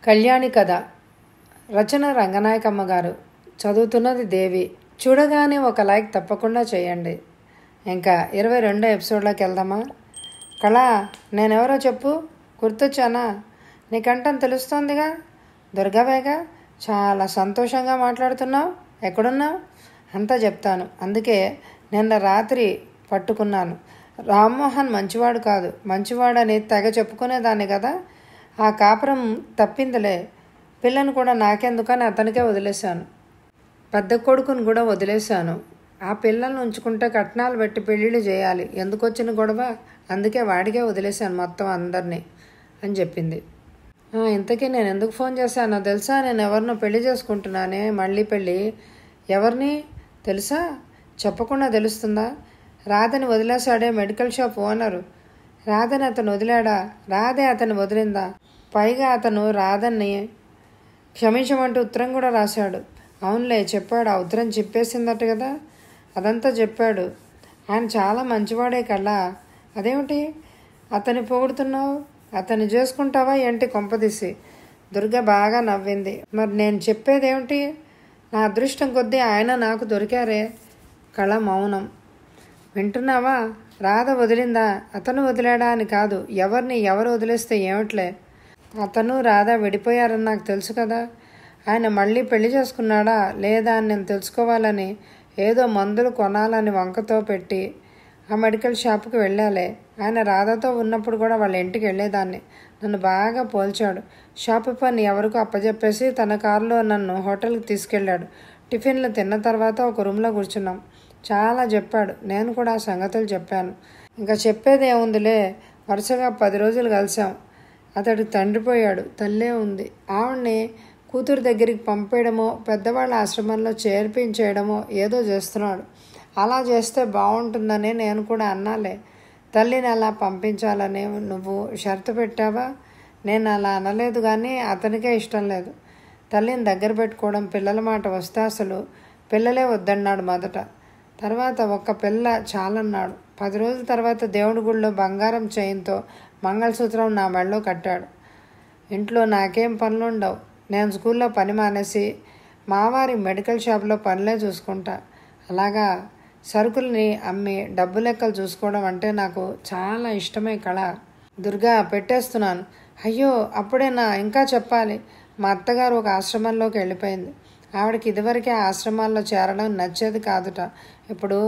కళ్యాణి కథ. రచన రంగనాయకమ్మ గారు. చదువుతున్నది దేవి. చూడగానే ఒక లైక్ తప్పకుండా చేయండి. ఇంకా 22వ ఎపిసోడ్లోకి వెళ్దామా? కళ, నేనెవరో చెప్పు. గుర్తొచ్చానా? నీ కంఠం తెలుస్తోందిగా. దుర్గవేగా. చాలా సంతోషంగా మాట్లాడుతున్నావు. ఎక్కడున్నావు? అంతా చెప్తాను. అందుకే నిన్న రాత్రి పట్టుకున్నాను. రామ్మోహన్ మంచివాడు కాదు, మంచివాడని తెగ చెప్పుకునేదాన్ని కదా. ఆ కాపురం తప్పిందిలే. పిల్లను కూడా నాకెందుకని అతనికే వదిలేశాను. పెద్ద కొడుకుని కూడా వదిలేశాను. ఆ పిల్లల్ని ఉంచుకుంటే కట్నాలు పెట్టి పెళ్ళిళ్ళు చేయాలి. ఎందుకు వచ్చిన గొడవ? అందుకే వాడికే వదిలేశాను మొత్తం అందరినీ అని చెప్పింది. ఇంతకీ నేను ఎందుకు ఫోన్ చేశానో తెలుసా? నేను ఎవరినో పెళ్లి చేసుకుంటున్నానే. మళ్ళీ పెళ్ళి. ఎవరిని తెలుసా? చెప్పకుండా తెలుస్తుందా? రాధని వదిలేశాడే మెడికల్ షాప్ ఓనరు. రాధని అతను వదిలాడా? రాధే అతను వదిలిందా? పైగా అతను రాధని క్షమించమంటూ ఉత్తరం కూడా రాశాడు. అవునులే, చెప్పాడు. ఆ ఉత్తరం చెప్పేసిందట కదా. అదంతా చెప్పాడు. ఆయన చాలా మంచివాడే కల్లా. అదేమిటి అతన్ని పొగుడుతున్నావు? అతన్ని చేసుకుంటావా ఏంటి కొంపదీసి? దుర్గ బాగా నవ్వింది. మరి నేను చెప్పేదేమిటి? నా అదృష్టం కొద్దీ ఆయన నాకు దొరికారే. కళ మౌనం. వింటున్నావా? రాధ వదిలిందా, అతను వదిలాడా అని కాదు. ఎవరు వదిలేస్తే ఏమిట్లే. అతను రాధ విడిపోయారని నాకు తెలుసు కదా. ఆయన మళ్ళీ పెళ్లి చేసుకున్నాడా లేదా అని నేను తెలుసుకోవాలని ఏదో మందులు కొనాలని వంకతో పెట్టి ఆ మెడికల్ షాప్కి వెళ్ళాలే. ఆయన రాధతో ఉన్నప్పుడు కూడా వాళ్ళ ఇంటికి వెళ్ళేదాన్ని. నన్ను బాగా పోల్చాడు. షాపు పని ఎవరికో అప్పచెప్పేసి తన కారులో నన్ను హోటల్కి తీసుకెళ్ళాడు. టిఫిన్లు తిన్న తర్వాత ఒక రూమ్లో కూర్చున్నాం. చాలా చెప్పాడు. నేను కూడా ఆ సంగతులు చెప్పాను. ఇంకా చెప్పేది ఏముందిలే. వరుసగా 10 రోజులు కలిసాం. అతడికి తండ్రి పోయాడు, తల్లే ఉంది. ఆవిడ్ని కూతురు దగ్గరికి పంపేయడమో పెద్దవాళ్ళ ఆశ్రమంలో చేర్పించేయడమో ఏదో చేస్తున్నాడు. అలా చేస్తే బాగుంటుందని నేను కూడా అన్నాలే. తల్లిని అలా పంపించాలని నువ్వు షరతు పెట్టావా? నేను అలా అనలేదు, కానీ అతనికే ఇష్టం లేదు. తల్లిని దగ్గర పెట్టుకోవడం. పిల్లల మాట వస్తే అసలు పిల్లలే వద్దన్నాడు మొదట. తర్వాత ఒక్క పిల్ల చాలన్నాడు. 10 రోజుల తర్వాత దేవుడి గుళ్ళో బంగారం చైన్తో మంగళసూత్రం నా మెడలో కట్టాడు. ఇంట్లో నాకేం పనులుండవు. నేను స్కూల్లో పని మానేసి మావారి మెడికల్ షాప్లో పనులే చూసుకుంటా. అలాగా సరుకుల్ని అమ్మి డబ్బు లెక్కలు చూసుకోవడం అంటే నాకు చాలా ఇష్టమే కళ. దుర్గా, పెట్టేస్తున్నాను. అయ్యో, అప్పుడేనా? ఇంకా చెప్పాలి. మా అత్తగారు ఒక ఆశ్రమంలోకి వెళ్ళిపోయింది. ఆవిడకి ఇదివరకే ఆ ఆశ్రమాల్లో చేరడం నచ్చేది కాదుట. ఇప్పుడు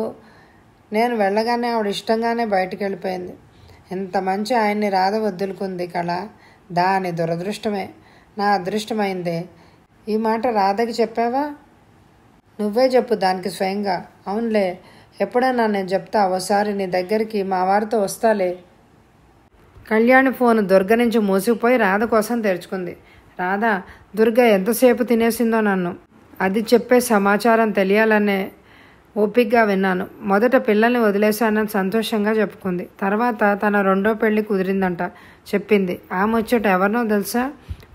నేను వెళ్ళగానే ఆవిడ ఇష్టంగానే బయటికి వెళ్ళిపోయింది. ఇంత మంచి ఆయన్ని రాధ వదులుకుంది కళ. దాని దురదృష్టమే. నా అదృష్టమైందే. ఈ మాట రాధకి చెప్పావా? నువ్వే చెప్పు దానికి స్వయంగా. అవునులే, ఎప్పుడైనా నేను చెప్తా. ఓసారి నీ దగ్గరికి మా వారితో వస్తాలే. కళ్యాణి ఫోన్ దుర్గ నుంచి మూసుకుపోయి రాధ కోసం తెరుచుకుంది. రాధ, దుర్గ ఎంతసేపు తినేసిందో నన్ను. అది చెప్పే సమాచారం తెలియాలనే ఓపికగా విన్నాను. మొదట పిల్లల్ని వదిలేశానని సంతోషంగా చెప్పుకుంది. తర్వాత తన 2వ పెళ్లి కుదిరిందంట చెప్పింది. ఆ ముచ్చట ఎవరినో తెలుసా?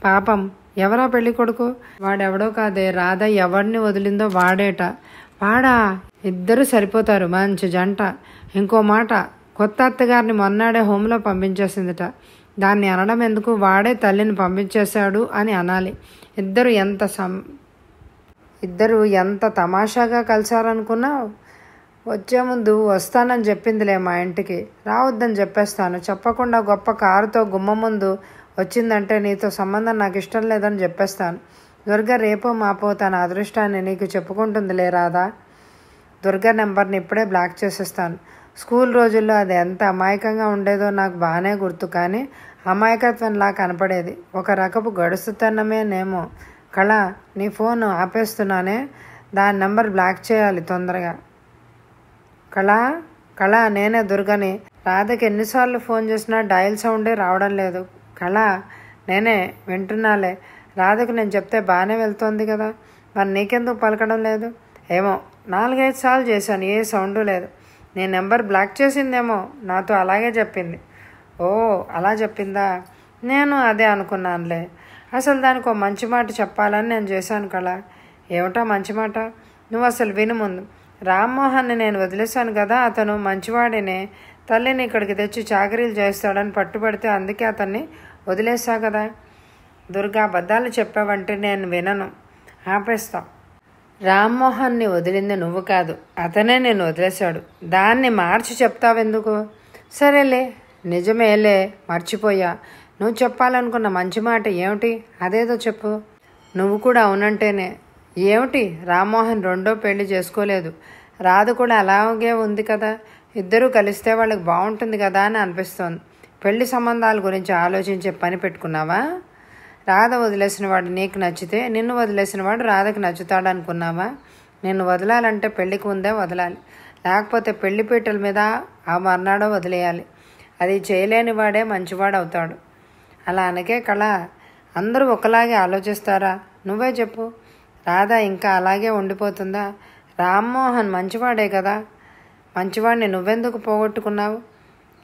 పాపం, ఎవరా పెళ్లి కొడుకు? వాడెవడో కాదే. రాధ ఎవరిని వదిలిందో వాడేట. వాడా? ఇద్దరు సరిపోతారు, మంచి జంట. ఇంకో మాట, కొత్త అత్తగారిని మొన్నాడే హోంలో పంపించేసిందిట. దాన్ని అనడం ఎందుకు? వాడే తల్లిని పంపించేశాడు అని అనాలి. ఇద్దరు ఎంత తమాషాగా కలిసారనుకున్నావు? వచ్చే ముందు వస్తానని చెప్పిందిలే మా ఇంటికి. రావద్దని చెప్పేస్తాను. చెప్పకుండా గొప్ప కారుతో గుమ్మ ముందు వచ్చిందంటే నీతో సంబంధం నాకు ఇష్టం లేదని చెప్పేస్తాను. దుర్గ రేపో మాపో తన అదృష్టాన్ని నీకు చెప్పుకుంటుందిలే రాధా. దుర్గ నెంబర్ని ఇప్పుడే బ్లాక్ చేసేస్తాను. స్కూల్ రోజుల్లో అది ఎంత అమాయకంగా ఉండేదో నాకు బాగానే గుర్తు, కానీ అమాయకత్వంలా కనపడేది. ఒక రకపు గడుస్తుతనమేనేమో. కళ, నీ ఫోన్ ఆపేస్తున్నానే. దాని నెంబర్ బ్లాక్ చేయాలి తొందరగా. కళ, నేనే దుర్గని. రాధకి ఎన్నిసార్లు ఫోన్ చేసినా డయల్ సౌండే రావడం లేదు. కళ, నేనే, వింటున్నాలే. రాధకు నేను చెప్తే బాగానే వెళ్తోంది కదా, మరి నీకెందుకు పలకడం లేదు? ఏమో, 4-5 సార్లు చేశాను, ఏ సౌండు లేదు. నీ నెంబర్ బ్లాక్ చేసిందేమో. నాతో అలాగే చెప్పింది. ఓ, అలా చెప్పిందా? నేను అదే అనుకున్నానులే. అసలు దానికి ఒక మంచి మాట చెప్పాలని నేను చేశాను కళ. ఏమిటా మంచి మాట? నువ్వు అసలు విను ముందు. రామ్మోహన్ని నేను వదిలేశాను కదా. అతను మంచివాడినే. తల్లిని ఇక్కడికి తెచ్చి చాకరీలు చేస్తాడని పట్టుబడితే అందుకే అతన్ని వదిలేసా కదా. దుర్గా, అబద్ధాలు చెప్పావంటే నేను వినను, ఆపేస్తా. రామ్మోహన్ని వదిలింది నువ్వు కాదు, అతనే నేను వదిలేశాడు. దాన్ని మార్చి చెప్తావెందుకు? సరేలే, నిజమేలే, మర్చిపోయా. నువ్వు చెప్పాలనుకున్న మంచి మాట ఏమిటి? అదేదో చెప్పు. నువ్వు కూడా అవునంటేనే. ఏమిటి? రామ్మోహన్ రెండో పెళ్లి చేసుకోలేదు. రాధ కూడా అలాగే ఉంది కదా. ఇద్దరూ కలిస్తే వాళ్ళకి బాగుంటుంది కదా అని అనిపిస్తోంది. పెళ్లి సంబంధాల గురించి ఆలోచించే పని పెట్టుకున్నావా? రాధ వదిలేసిన వాడు నీకు నచ్చితే నిన్ను వదిలేసిన వాడు రాధకి నచ్చుతాడనుకున్నావా? నిన్ను వదలాలంటే పెళ్లికి ముందే వదలాలి, లేకపోతే పెళ్లి పీటల మీద ఆ మర్నాడో వదిలేయాలి. అది చేయలేని వాడే మంచివాడు అవుతాడు. అలా అనకే కళ. అందరూ ఒకలాగే ఆలోచిస్తారా? నువ్వే చెప్పు. రాధ ఇంకా అలాగే ఉండిపోతుందా? రామ్మోహన్ మంచివాడే కదా. మంచివాడిని నువ్వెందుకు పోగొట్టుకున్నావు?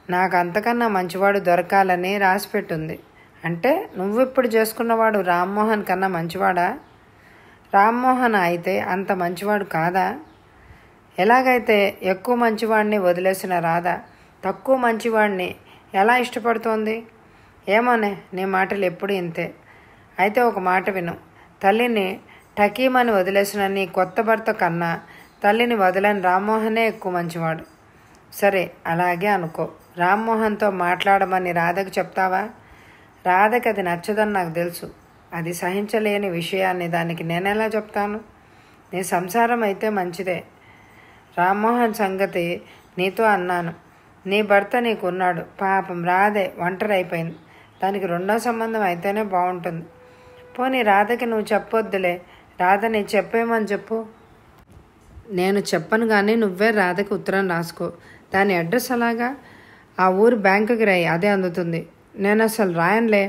నాకు అంతకన్నా మంచివాడు దొరకాలని రాసిపెట్టుంది. అంటే నువ్విప్పుడు చేసుకున్నవాడు రామ్మోహన్ కన్నా మంచివాడా? రామ్మోహన్ అయితే అంత మంచివాడు కాదా? ఎలాగైతే ఎక్కువ మంచివాడిని వదిలేసిన రాధ తక్కువ మంచివాడిని ఎలా ఇష్టపడుతోంది? ఏమోనే, నీ మాటలు ఎప్పుడు ఇంతే. అయితే ఒక మాట విను. తల్లిని టకీమని వదిలేసిన నీ కొత్త భర్త కన్నా తల్లిని వదలని రామ్మోహనే ఎక్కువ మంచివాడు. సరే, అలాగే అనుకో. రామ్మోహన్తో మాట్లాడమని రాధకు చెప్తావా? రాధకి అది నచ్చదని నాకు తెలుసు. అది సహించలేని విషయాన్ని దానికి నేనెలా చెప్తాను? నీ సంసారం అయితే మంచిదే. రామ్మోహన్ సంగతి నీతో అన్నాను. నీ భర్త నీకున్నాడు. పాపం రాధే ఒంటరి అయిపోయింది. దానికి రెండో సంబంధం అయితేనే బాగుంటుంది. పోనీ రాధకి నువ్వు చెప్పొద్దులే. రాధని చెప్పేమని చెప్పు. నేను చెప్పను కానీ నువ్వే రాధకి ఉత్తరం రాసుకో. దాని అడ్రస్ అలాగా ఆ ఊరు బ్యాంకుకి రాయి, అదే అందుతుంది. నేను అసలు రాయనులే.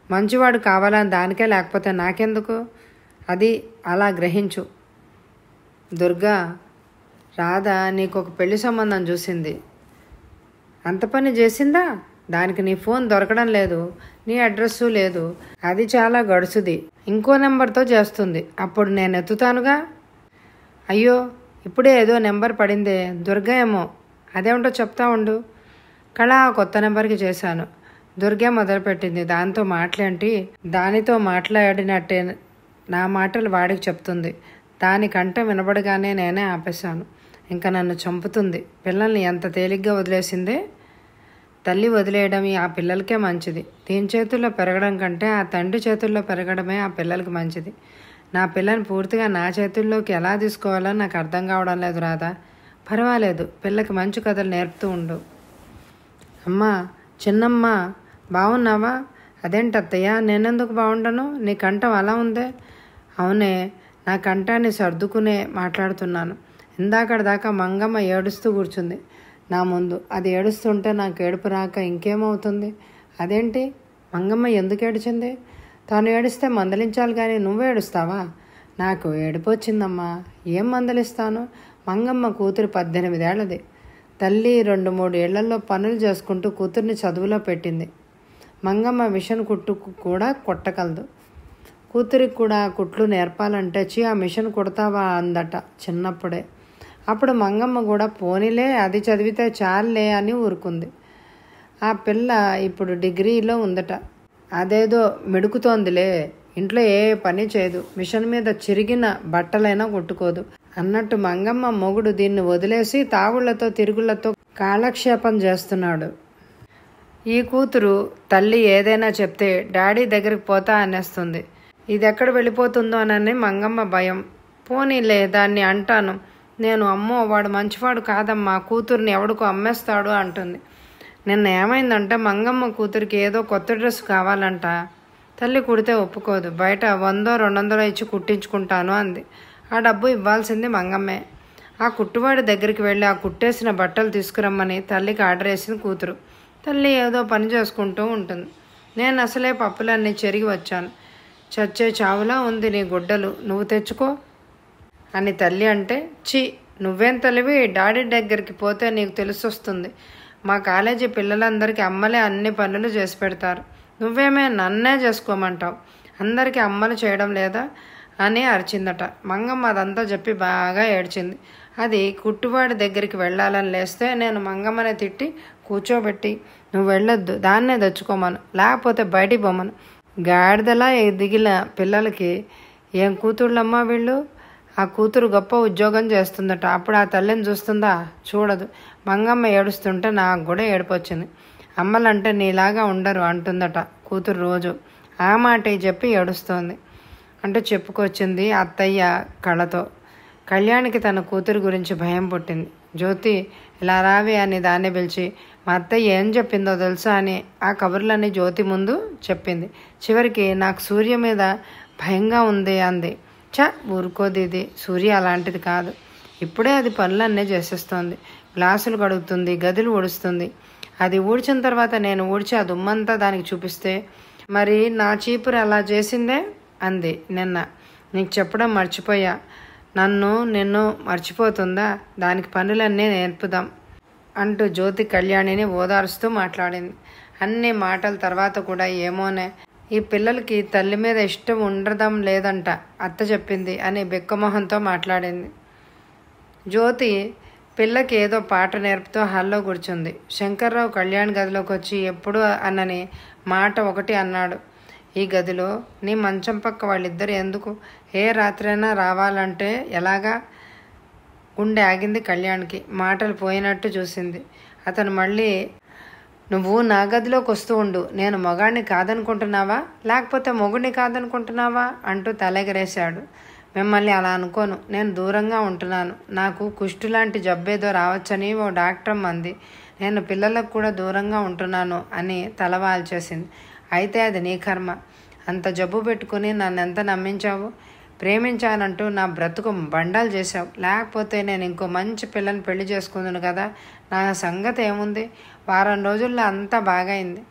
మంచివాడు కావాలని దానికే, లేకపోతే నాకెందుకు? అది అలా గ్రహించు. దుర్గా, రాధ నీకు ఒక పెళ్లి సంబంధం చూసింది. అంత పని చేసిందా? దానికి నీ ఫోన్ దొరకడం లేదు, నీ అడ్రస్సు లేదు. అది చాలా గడుసుది. ఇంకో నెంబర్తో చేస్తుంది. అప్పుడు నేను ఎత్తుతానుగా. అయ్యో, ఇప్పుడే ఏదో నెంబర్ పడిందే. దుర్గా ఏమో. అదేమిటో చెప్తా ఉండు. కళ కొత్త నెంబర్కి చేశాను. దుర్గా మొదలుపెట్టింది. దాంతో మాట్లాడి దానితో మాట్లాడినట్టే నా మాటలు వాడికి చెప్తుంది. దాని కంట వినబడగానే నేనే ఆపేశాను. ఇంకా నన్ను చంపుతుంది. పిల్లల్ని ఎంత తేలిగ్గా వదిలేసిందే. తల్లి వదిలేయడం ఆ పిల్లలకే మంచిది. దీని చేతుల్లో పెరగడం కంటే ఆ తండ్రి చేతుల్లో పెరగడమే ఆ పిల్లలకి మంచిది. నా పిల్లని పూర్తిగా నా చేతుల్లోకి ఎలా తీసుకోవాలో నాకు అర్థం కావడం లేదు రాధా. పర్వాలేదు, పిల్లకి మంచి కథలు నేర్పుతూ ఉండు. అమ్మా, చిన్నమ్మ, బాగున్నావా? అదేంటత్తయ్య, నేనెందుకు బాగుండను? నీ కంఠం అలా ఉందే. అవునే, నా కంఠాన్ని సర్దుకునే మాట్లాడుతున్నాను. ఇందాకటిదాకా మంగమ్మ ఏడుస్తూ కూర్చుంది నా ముందు. అది ఏడుస్తుంటే నాకు ఏడుపు రాక ఇంకేమవుతుంది? అదేంటి, మంగమ్మ ఎందుకు ఏడిచింది? తాను ఏడిస్తే మందలించాలి కానీ నువ్వు ఏడుస్తావా? నాకు ఏడుపు వచ్చిందమ్మా. ఏం మందలిస్తాను? మంగమ్మ కూతురు 18 ఏళ్ళది. తల్లి 2-3 ఏళ్లలో పనులు చేసుకుంటూ కూతుర్ని చదువులో పెట్టింది. మంగమ్మ మిషన్ కుట్టుకు కూడా కుట్టగలదు. కూతురికి కూడా కుట్లు నేర్పాలంటే ఆ మిషన్ కుడతావా అందట చిన్నప్పుడే. అప్పుడు మంగమ్మ కూడా పోనీలే, అది చదివితే చాలులే అని ఊరుకుంది. ఆ పిల్ల ఇప్పుడు డిగ్రీలో ఉందట. అదేదో మిడుకుతోందిలే. ఇంట్లో ఏ పని చేయదు. మిషన్ మీద చిరిగిన బట్టలైనా కుట్టుకోదు. అన్నట్టు మంగమ్మ మొగుడు దీన్ని వదిలేసి తాగుళ్లతో తిరుగుళ్లతో కాలక్షేపం చేస్తున్నాడు. ఈ కూతురు తల్లి ఏదైనా చెప్తే డాడీ దగ్గరికి పోతా అనేస్తుంది. ఇది ఎక్కడ వెళ్ళిపోతుందోనని మంగమ్మ భయం. పోనీలే, దాన్ని అంటాను నేను. అమ్మో, వాడు మంచివాడు కాదమ్మా, కూతుర్ని ఎవడికో అమ్మేస్తాడు అంటుంది. నిన్న ఏమైందంటే మంగమ్మ కూతురికి ఏదో కొత్త డ్రెస్ కావాలంట. తల్లి కుడితే ఒప్పుకోదు. బయట 100-200 ఇచ్చి కుట్టించుకుంటాను అంది. ఆ డబ్బు ఇవ్వాల్సింది మంగమ్మే. ఆ కుట్టువాడి దగ్గరికి వెళ్ళి ఆ కుట్టేసిన బట్టలు తీసుకురమ్మని తల్లికి ఆర్డర్ వేసింది కూతురు. తల్లి ఏదో పని చేసుకుంటూ ఉంటుంది. నేను అసలే పప్పులన్నీ చెరిగి వచ్చాను. చచ్చే చావులా ఉంది నీ గుడ్డలు, నువ్వు తెచ్చుకో అని తల్లి అంటే, చి నువ్వేం తల్లివి? డాడీ దగ్గరికి పోతే నీకు తెలిసొస్తుంది. మా కాలేజీ పిల్లలందరికీ అమ్మలే అన్ని పనులు చేసి పెడతారు. నువ్వేమే నన్నే చేసుకోమంటావు? అందరికీ అమ్మలు చేయడం లేదా అని అరిచిందట. మంగమ్మ అదంతా చెప్పి బాగా ఏడ్చింది. అది కుట్టువాడి దగ్గరికి వెళ్ళాలని లేస్తే నేను మంగమ్మని తిట్టి కూర్చోబెట్టి, నువ్వు వెళ్ళొద్దు, దాన్నే తెచ్చుకోమను, లేకపోతే బయటికి పోమను, గాడిదలా ఎదిగిన పిల్లలకి ఏం కూతుళ్ళమ్మా వీళ్ళు, ఆ కూతురు గొప్ప ఉద్యోగం చేస్తుందట, అప్పుడు ఆ తల్లిని చూస్తుందా? చూడదు. మంగమ్మ ఏడుస్తుంటే నాకు కూడా ఏడుపొచ్చింది. అమ్మలంటే నీలాగా ఉండరు అంటుందట కూతురు రోజు. ఆ మాట చెప్పి ఏడుస్తోంది అంటూ చెప్పుకొచ్చింది అత్తయ్య కళతో. కళ్యాణికి తన కూతురు గురించి భయం పుట్టింది. జ్యోతి, ఇలా రావి అని దాన్ని పిలిచి, మా అత్తయ్య ఏం చెప్పిందో తెలుసా అని ఆ కబుర్లన్నీ జ్యోతి ముందు చెప్పింది. చివరికి నాకు సూర్య మీద భయంగా ఉంది అంది. ఊరుకోదీది, సూర్య అలాంటిది కాదు. ఇప్పుడే అది పనులన్నీ చేసేస్తోంది. గ్లాసులు కడుగుతుంది, గదులు ఊడుస్తుంది. అది ఊడ్చిన తర్వాత నేను ఊడ్చి ఆ దుమ్మంతా దానికి చూపిస్తే, మరి నా చీపురు అలా చేసిందే అంది నిన్న. నీకు చెప్పడం మర్చిపోయా. నిన్ను మర్చిపోతుందా? దానికి పనులన్నీ నేర్పుదాం అంటూ జ్యోతి కళ్యాణిని ఓదారుస్తూ మాట్లాడింది. అన్ని మాటల తర్వాత కూడా ఏమోనే, ఈ పిల్లలకి తల్లి మీద ఇష్టం ఉండడం లేదంట అత్త చెప్పింది అని బెక్కమొహంతో మాట్లాడింది. జ్యోతి పిల్లకి ఏదో పాట నేర్పుతూ హాల్లో కూర్చుంది. శంకర్రావు కళ్యాణ్ గదిలోకి వచ్చి ఎప్పుడు అన్నని మాట ఒకటి అన్నాడు. ఈ గదిలో నీ మంచం పక్క వాళ్ళిద్దరు ఎందుకు? ఏ రాత్రైనా రావాలంటే ఎలాగా? గుండె ఆగింది కళ్యాణ్కి. మాటలు పోయినట్టు చూసింది. అతను మళ్ళీ, నువ్వు నా గదిలోకి వస్తూ ఉండు. నేను మగాడిని కాదనుకుంటున్నావా, లేకపోతే మొగుడిని కాదనుకుంటున్నావా అంటూ తలెగరేశాడు. మిమ్మల్ని అలా అనుకోను. నేను దూరంగా ఉంటున్నాను. నాకు కుష్టు లాంటి జబ్బేదో రావచ్చని ఓ డాక్టర్ అంది. నేను పిల్లలకు కూడా దూరంగా ఉంటున్నాను అని తలవాల్చేసింది. అయితే అది నీ కర్మ. అంత జబ్బు పెట్టుకుని నన్నెంత నమ్మించావు? ప్రేమించానంటూ నా బ్రతుకు బండాలు చేశావు. లేకపోతే నేను ఇంకో మంచి పిల్లని పెళ్లి చేసుకుందును కదా. నా సంగతి ఏముంది? వారం రోజుల్లో అంతా బాగైంది.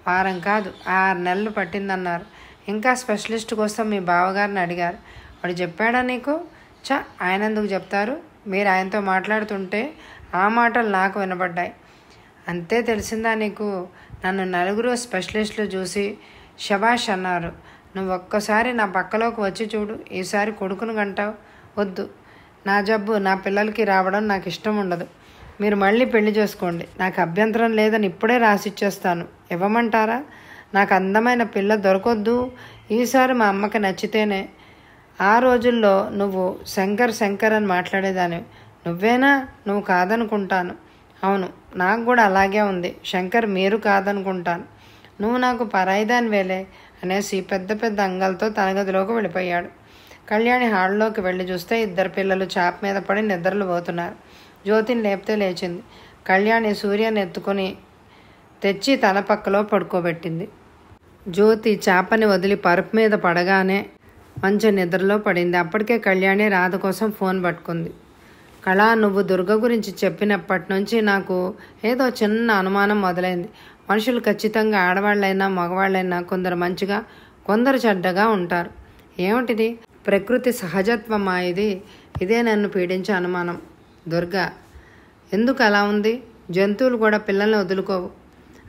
వారం కాదు, 6 నెలలు పట్టిందన్నారు. ఇంకా స్పెషలిస్ట్ కోసం మీ బావగారిని అడిగారు. వాడు చెప్పాడా నీకు? ఆయన ఎందుకు చెప్తారు? మీరు ఆయనతో మాట్లాడుతుంటే ఆ మాటలు నాకు వినబడ్డాయి. అంతే తెలిసిందా నీకు? నన్ను 4 స్పెషలిస్టులు చూసి శబాష్ అన్నారు. నువ్వు ఒక్కసారి నా పక్కలోకి వచ్చి చూడు. ఈసారి కొడుకును గంటావు. వద్దు, నా జబ్బు నా పిల్లలకి రావడం నాకు ఇష్టం ఉండదు. మీరు మళ్ళీ పెళ్లి చేసుకోండి. నాకు అభ్యంతరం లేదని ఇప్పుడే రాసిచ్చేస్తాను. ఇవ్వమంటారా? నాకు అందమైన పిల్ల దొరకొద్దు. ఈసారి మా అమ్మకి నచ్చితేనే. ఆ రోజుల్లో నువ్వు శంకర్ అని మాట్లాడేదాన్ని. నువ్వేనా? నువ్వు కాదనుకుంటాను. అవును, నాకు కూడా అలాగే ఉంది. శంకర్ మీరు కాదనుకుంటాను. నువ్వు నాకు పరాయిదాని వేలే అనేసి పెద్ద పెద్ద అంగాలతో తన గదిలోకి వెళ్ళిపోయాడు. కళ్యాణి హాల్లోకి వెళ్ళి చూస్తే 2 పిల్లలు చాప మీద పడి నిద్రలు పోతున్నారు. జ్యోతిని లేపితే లేచింది. కళ్యాణి సూర్యని ఎత్తుకొని తెచ్చి తన పక్కలో పడుకోబెట్టింది. జ్యోతి చాపని వదిలి పరుపు మీద పడగానే మంచి నిద్రలో పడింది. అప్పటికే కళ్యాణి రాధ కోసం ఫోన్ పట్టుకుంది. కళ, నువ్వు దుర్గ గురించి చెప్పినప్పటి నుంచి నాకు ఏదో చిన్న అనుమానం మొదలైంది. మనుషులు ఖచ్చితంగా ఆడవాళ్ళైనా మగవాళ్ళైనా కొందరు మంచిగా కొందరు చెడ్డగా ఉంటారు. ఏమిటిది? ప్రకృతి సహజత్వమా ఇది? ఇదే నన్ను పీడించే అనుమానం. దుర్గ ఎందుకు అలా ఉంది? జంతువులు కూడా పిల్లల్ని వదులుకోవు.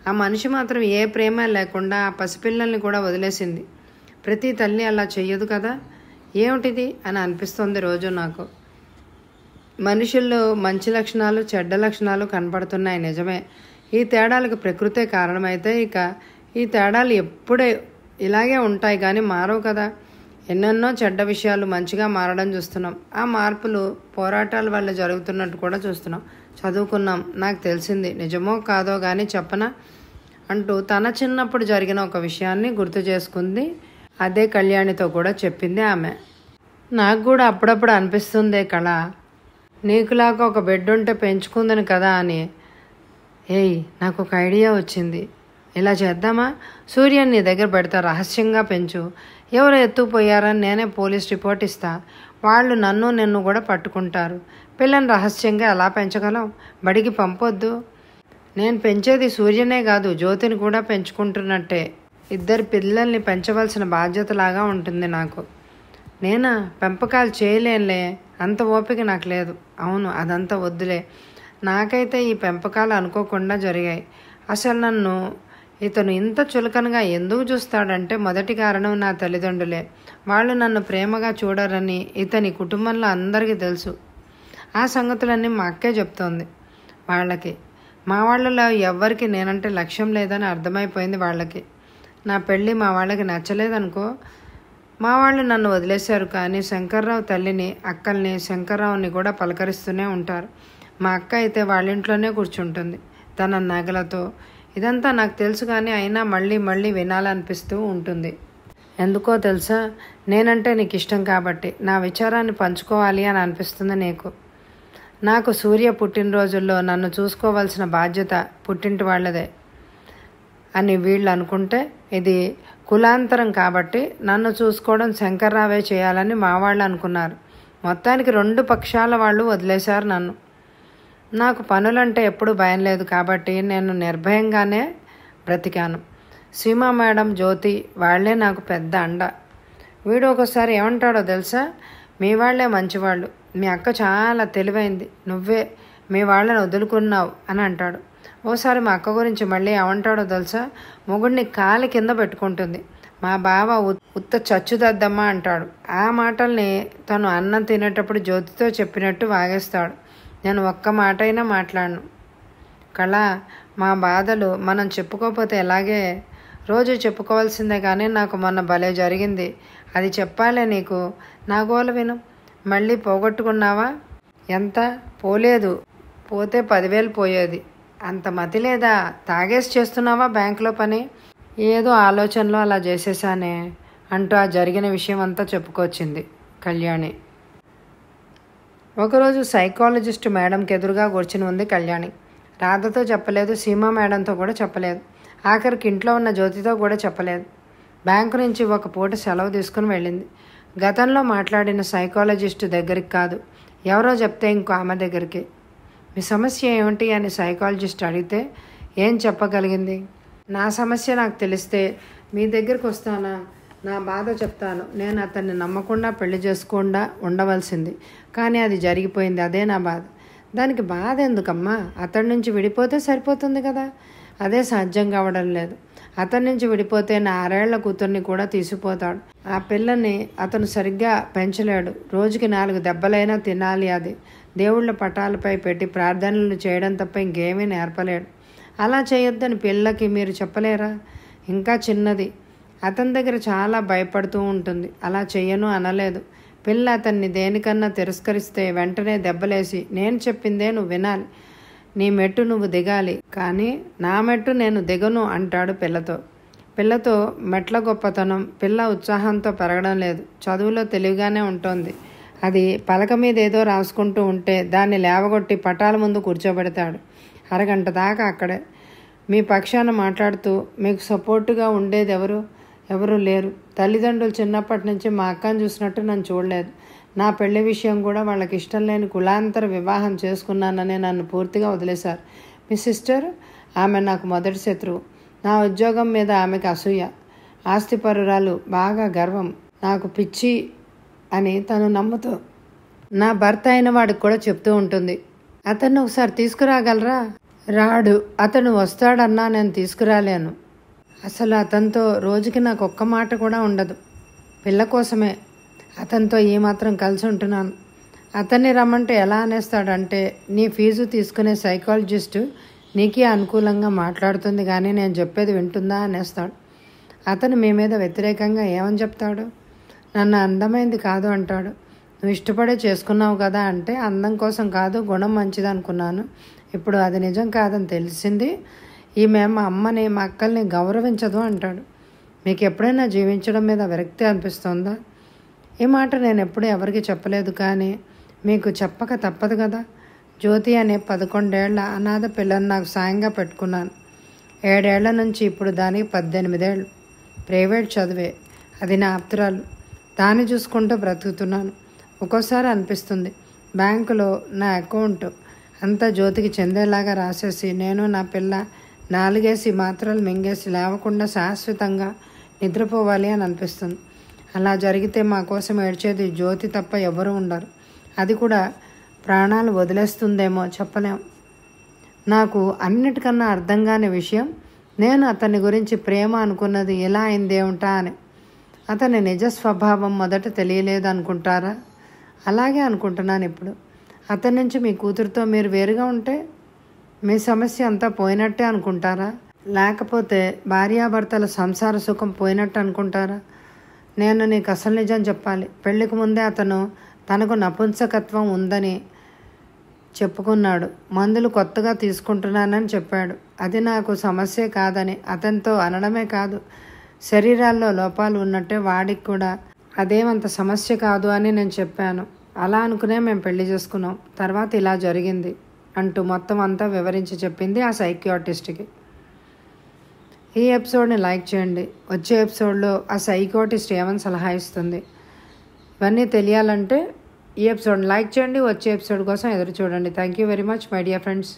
ఆ మనిషి మాత్రం ఏ ప్రేమ లేకుండా ఆ పసిపిల్లల్ని కూడా వదిలేసింది. ప్రతి తల్లి అలా చెయ్యదు కదా. ఏమిటిది అని అనిపిస్తుంది రోజు నాకు. మనుషుల్లో మంచి లక్షణాలు చెడ్డ లక్షణాలు కనపడుతున్నాయి, నిజమే. ఈ తేడాలకు ప్రకృతే కారణమైతే ఇక ఈ తేడాలు ఎప్పుడే ఇలాగే ఉంటాయి కానీ మారవు కదా. ఎన్నెన్నో చెడ్డ విషయాలు మంచిగా మారడం చూస్తున్నాం. ఆ మార్పులు పోరాటాల వల్ల జరుగుతున్నట్టు కూడా చూస్తున్నాం. చదువుకున్నాం, నాకు తెలిసింది. నిజమో కాదో కానీ చెప్పనా అంటూ తన చిన్నప్పుడు జరిగిన ఒక విషయాన్ని గుర్తు చేసుకుంది. అదే కళ్యాణితో కూడా చెప్పింది ఆమె. నాకు కూడా అప్పుడప్పుడు అనిపిస్తుందే కళ, నీకులాగా ఒక బిడ్డ ఉంటే పెంచుకుందని కదా అని. నాకు ఒక ఐడియా వచ్చింది. ఇలా చేద్దామా? సూర్యని నీ దగ్గర పెడతా, రహస్యంగా పెంచు. ఎవరు ఎత్తుకుపోయారని నేనే పోలీస్ రిపోర్ట్ ఇస్తా. వాళ్ళు నిన్ను కూడా పట్టుకుంటారు. పిల్లని రహస్యంగా ఎలా పెంచగలం? బడికి పంపొద్దు. నేను పెంచేది సూర్యనే కాదు, జ్యోతిని కూడా పెంచుకుంటున్నట్టే. 2 పిల్లల్ని పెంచవలసిన బాధ్యతలాగా ఉంటుంది నాకు. నేనా? పెంపకాలు చేయలేనులే, అంత ఓపిక నాకు లేదు. అవును, అదంతా వద్దులే. నాకైతే ఈ పెంపకాలు అనుకోకుండా జరిగాయి. అసలు నన్ను ఇతను ఇంత చులకనగా ఎందుకు చూస్తాడంటే మొదటి కారణం నా తల్లిదండ్రులే. వాళ్ళు నన్ను ప్రేమగా చూడరని ఇతని కుటుంబంలో అందరికీ తెలుసు. ఆ సంగతులన్నీ మా అక్కే చెప్తోంది. వాళ్ళకి, మా వాళ్ళలో ఎవ్వరికి నేనంటే లక్ష్యం లేదని అర్థమైపోయింది వాళ్ళకి. నా పెళ్ళి మా వాళ్ళకి నచ్చలేదనుకో, మా వాళ్ళు నన్ను వదిలేశారు. కానీ శంకర్రావు తల్లిని, అక్కల్ని, శంకర్రావుని కూడా పలకరిస్తూనే ఉంటారు. మా అక్క అయితే వాళ్ళింట్లోనే కూర్చుంటుంది తన నగలతో. ఇదంతా నాకు తెలుసు, కానీ అయినా మళ్ళీ మళ్ళీ వినాలనిపిస్తూ ఉంటుంది. ఎందుకో తెలుసా, నేనంటే నీకు ఇష్టం కాబట్టి నా విచారాన్ని పంచుకోవాలి అని అనిపిస్తుంది నీకు. నాకు సూర్య పుట్టినరోజుల్లో నన్ను చూసుకోవాల్సిన బాధ్యత పుట్టింటి వాళ్ళదే అని వీళ్ళు అనుకుంటే, ఇది కులాంతరం కాబట్టి నన్ను చూసుకోవడం శంకర్రావే చేయాలని మా వాళ్ళు అనుకున్నారు. మొత్తానికి 2 పక్షాల వాళ్ళు వదిలేశారు నన్ను. నాకు పనులంటే ఎప్పుడు భయం లేదు కాబట్టి నేను నిర్భయంగానే బ్రతికాను. సీమా మేడం, జ్యోతి వాళ్లే నాకు పెద్ద అండ. వీడు ఒకసారి ఏమంటాడో తెలుసా, మీ వాళ్లే మంచివాళ్ళు, మీ అక్క చాలా తెలివైంది, నువ్వే మీ వాళ్ళని వదులుకున్నావు అని అంటాడు. ఓసారి మా అక్క గురించి మళ్ళీ ఏమంటాడో తెలుసా, మొగుడిని కాలి కింద పెట్టుకుంటుంది, మా బావ ఉత్త చచ్చుదద్దమ్మా అంటాడు. ఆ మాటల్ని తను అన్నం తినేటప్పుడు జ్యోతితో చెప్పినట్టు వాగేస్తాడు. నేను ఒక్క మాట అయినా మాట్లాడను. కళ, మా బాధలు మనం చెప్పుకోకపోతే ఎలాగే, రోజు చెప్పుకోవాల్సిందే. కానీ నాకు మొన్న భలే జరిగింది, అది చెప్పాలే నీకు. నా గోల విను. మళ్ళీ పోగొట్టుకున్నావా? ఎంత? పోలేదు, పోతే 10,000 పోయేది. అంత మతి లేదా? తాగేసి చేస్తున్నావా బ్యాంకులో పని? ఏదో ఆలోచనలో అలా చేసేసానే అంటూ ఆ జరిగిన విషయం అంతా చెప్పుకొచ్చింది కళ్యాణి. ఒకరోజు సైకాలజిస్ట్ మేడంకి ఎదురుగా కూర్చుని ఉంది కళ్యాణి. రాధతో చెప్పలేదు, సీమా మేడంతో కూడా చెప్పలేదు, ఆఖరికి ఇంట్లో ఉన్న జ్యోతితో కూడా చెప్పలేదు. బ్యాంకు నుంచి ఒక పూట సెలవు తీసుకుని వెళ్ళింది. గతంలో మాట్లాడిన సైకాలజిస్ట్ దగ్గరికి కాదు, ఎవరో చెప్తే ఇంకో ఆమె దగ్గరికి. మీ సమస్య ఏమిటి అని సైకాలజిస్ట్ అడిగితే ఏం చెప్పగలిగింది? నా సమస్య నాకు తెలిస్తే మీ దగ్గరికి వస్తానా? నా బాధ చెప్తాను. నేను అతన్ని నమ్మకుండా పెళ్లి చేసుకోకుండా ఉండవలసింది, కానీ అది జరిగిపోయింది. అదే నా బాధ. దానికి బాధ ఎందుకమ్మా? అతడి నుంచి విడిపోతే సరిపోతుంది కదా. అదే సాధ్యం కావడం లేదు. అతని నుంచి విడిపోతే నా 6 ఏళ్ల కూతుర్ని కూడా తీసిపోతాడు. ఆ పిల్లని అతను సరిగ్గా పెంచలేడు. రోజుకి 4 దెబ్బలైనా తినాలి. అది దేవుళ్ళ పటాలపై పెట్టి ప్రార్థనలు చేయడం తప్ప ఇంకేమీ నేర్పలేడు. అలా చేయొద్దని పిల్లకి మీరు చెప్పలేరా? ఇంకా చిన్నది, అతని దగ్గర చాలా భయపడుతూ ఉంటుంది. అలా చెయ్యను అనలేదు. పిల్ల అతన్ని దేనికన్నా తిరస్కరిస్తే వెంటనే దెబ్బలేసి, నేను చెప్పిందే నువ్వు వినాలి, నీ మెట్టు నువ్వు దిగాలి, కానీ నా మెట్టు నేను దిగను అంటాడు పిల్లతో మెట్ల గొప్పతనం. పిల్ల ఉత్సాహంతో పెరగడం లేదు, చదువులో తెలివిగానే ఉంటుంది. అది పలక మీద ఏదో రాసుకుంటూ ఉంటే దాన్ని లేవగొట్టి పటాల ముందు కూర్చోబెడతాడు. అరగంట దాకా అక్కడే మీ పక్షాన మాట్లాడుతూ. మీకు సపోర్టుగా ఉండేది ఎవరు లేరు. తల్లిదండ్రులు చిన్నప్పటి నుంచి మా అక్కను చూసినట్టు నన్ను చూడలేదు. నా పెళ్లి విషయం కూడా వాళ్ళకి ఇష్టం లేని కులాంతర వివాహం చేసుకున్నానని నన్ను పూర్తిగా వదిలేశారు. మీ సిస్టర్, ఆమె నాకు మొదటి శత్రువు. నా ఉద్యోగం మీద ఆమెకు అసూయ, ఆస్తిపరురాలు, బాగా గర్వం. నాకు పిచ్చి అని తను నమ్ముతూ నా భర్త అయిన వాడికి కూడా చెప్తూ ఉంటుంది. అతన్ని ఒకసారి తీసుకురాగలరా? రాడు. అతను వస్తాడన్నా నేను తీసుకురాలేను. అసలు అతనితో రోజుకి నాకు ఒక్క మాట కూడా ఉండదు. పిల్ల కోసమే అతనితో ఏమాత్రం కలిసి ఉంటున్నాను. అతన్ని రమ్మంటే ఎలా అనేస్తాడంటే, నీ ఫీజు తీసుకునే సైకాలజిస్టు నీకే అనుకూలంగా మాట్లాడుతుంది, కానీ నేను చెప్పేది వింటుందా అనేస్తాడు. అతను మీ మీద వ్యతిరేకంగా ఏమని చెప్తాడు? నన్ను అందమైంది కాదు అంటాడు. నువ్వు ఇష్టపడే చేసుకున్నావు కదా అంటే, అందం కోసం కాదు, గుణం మంచిది అనుకున్నాను. ఇప్పుడు అది నిజం కాదని తెలిసింది. ఈమె మా అమ్మని, మా అక్కల్ని గౌరవించదు అంటాడు. మీకు ఎప్పుడైనా జీవించడం మీద విరక్తి అనిపిస్తుందా? ఈ మాట నేను ఎప్పుడూ ఎవరికి చెప్పలేదు, కానీ మీకు చెప్పక తప్పదు కదా. జ్యోతి అనే 11 ఏళ్ల అనాథ పిల్లని నాకు సాయంగా పెట్టుకున్నాను. 7 ఏళ్ల నుంచి ఇప్పుడు దానికి 18 ఏళ్ళు. ప్రైవేట్ చదివే, అది నా ఆప్తురాలు. దాన్ని చూసుకుంటూ బ్రతుకుతున్నాను. ఒక్కోసారి అనిపిస్తుంది, బ్యాంకులో నా అకౌంట్ అంతా జ్యోతికి చెందేలాగా రాసేసి నేను నా పిల్ల 4 మాత్రలు మింగేసి లేవకుండా శాశ్వతంగా నిద్రపోవాలి అని అనిపిస్తుంది. అలా జరిగితే మా కోసం ఏడ్చేది జ్యోతి తప్ప ఎవరూ ఉండరు. అది కూడా ప్రాణాలు వదిలేస్తుందేమో చెప్పలేం. నాకు అన్నిటికన్నా అర్థం కాని విషయం, నేను అతని గురించి ప్రేమ అనుకున్నది ఎలా అయిందేమిటా అని. అతని నిజ స్వభావం మొదట తెలియలేదు అనుకుంటారా? అలాగే అనుకుంటున్నాను ఇప్పుడు. అతని నుంచి మీ కూతురుతో మీరు వేరుగా ఉంటే మీ సమస్య అంతా పోయినట్టే అనుకుంటారా? లేకపోతే భార్యాభర్తల సంసార సుఖం పోయినట్టు అనుకుంటారా? నేను నీకు అసలు నిజం చెప్పాలి. పెళ్లికి ముందే అతను తనకు నపుంసకత్వం ఉందని చెప్పుకున్నాడు. మందులు కొత్తగా తీసుకుంటున్నానని చెప్పాడు. అది నాకు సమస్య కాదని అతనితో అనడమే కాదు, శరీరాల్లో లోపాలు ఉన్నట్టే వాడికి కూడా అదేమంత సమస్య కాదు అని నేను చెప్పాను. అలా అనుకునే మేము పెళ్లి చేసుకున్నాం. తర్వాత ఇలా జరిగింది అంటూ మొత్తం అంతా వివరించి చెప్పింది ఆ సైకియాట్రిస్ట్కి. ఈ ఎపిసోడ్ని లైక్ చేయండి. వచ్చే ఎపిసోడ్లో ఆ సైకియాట్రిస్ట్ ఏమని సలహా ఇస్తుంది ఇవన్నీ తెలియాలంటే ఈ ఎపిసోడ్ని లైక్ చేయండి. వచ్చే ఎపిసోడ్ కోసం ఎదురు చూడండి. Thank you very much my dear friends.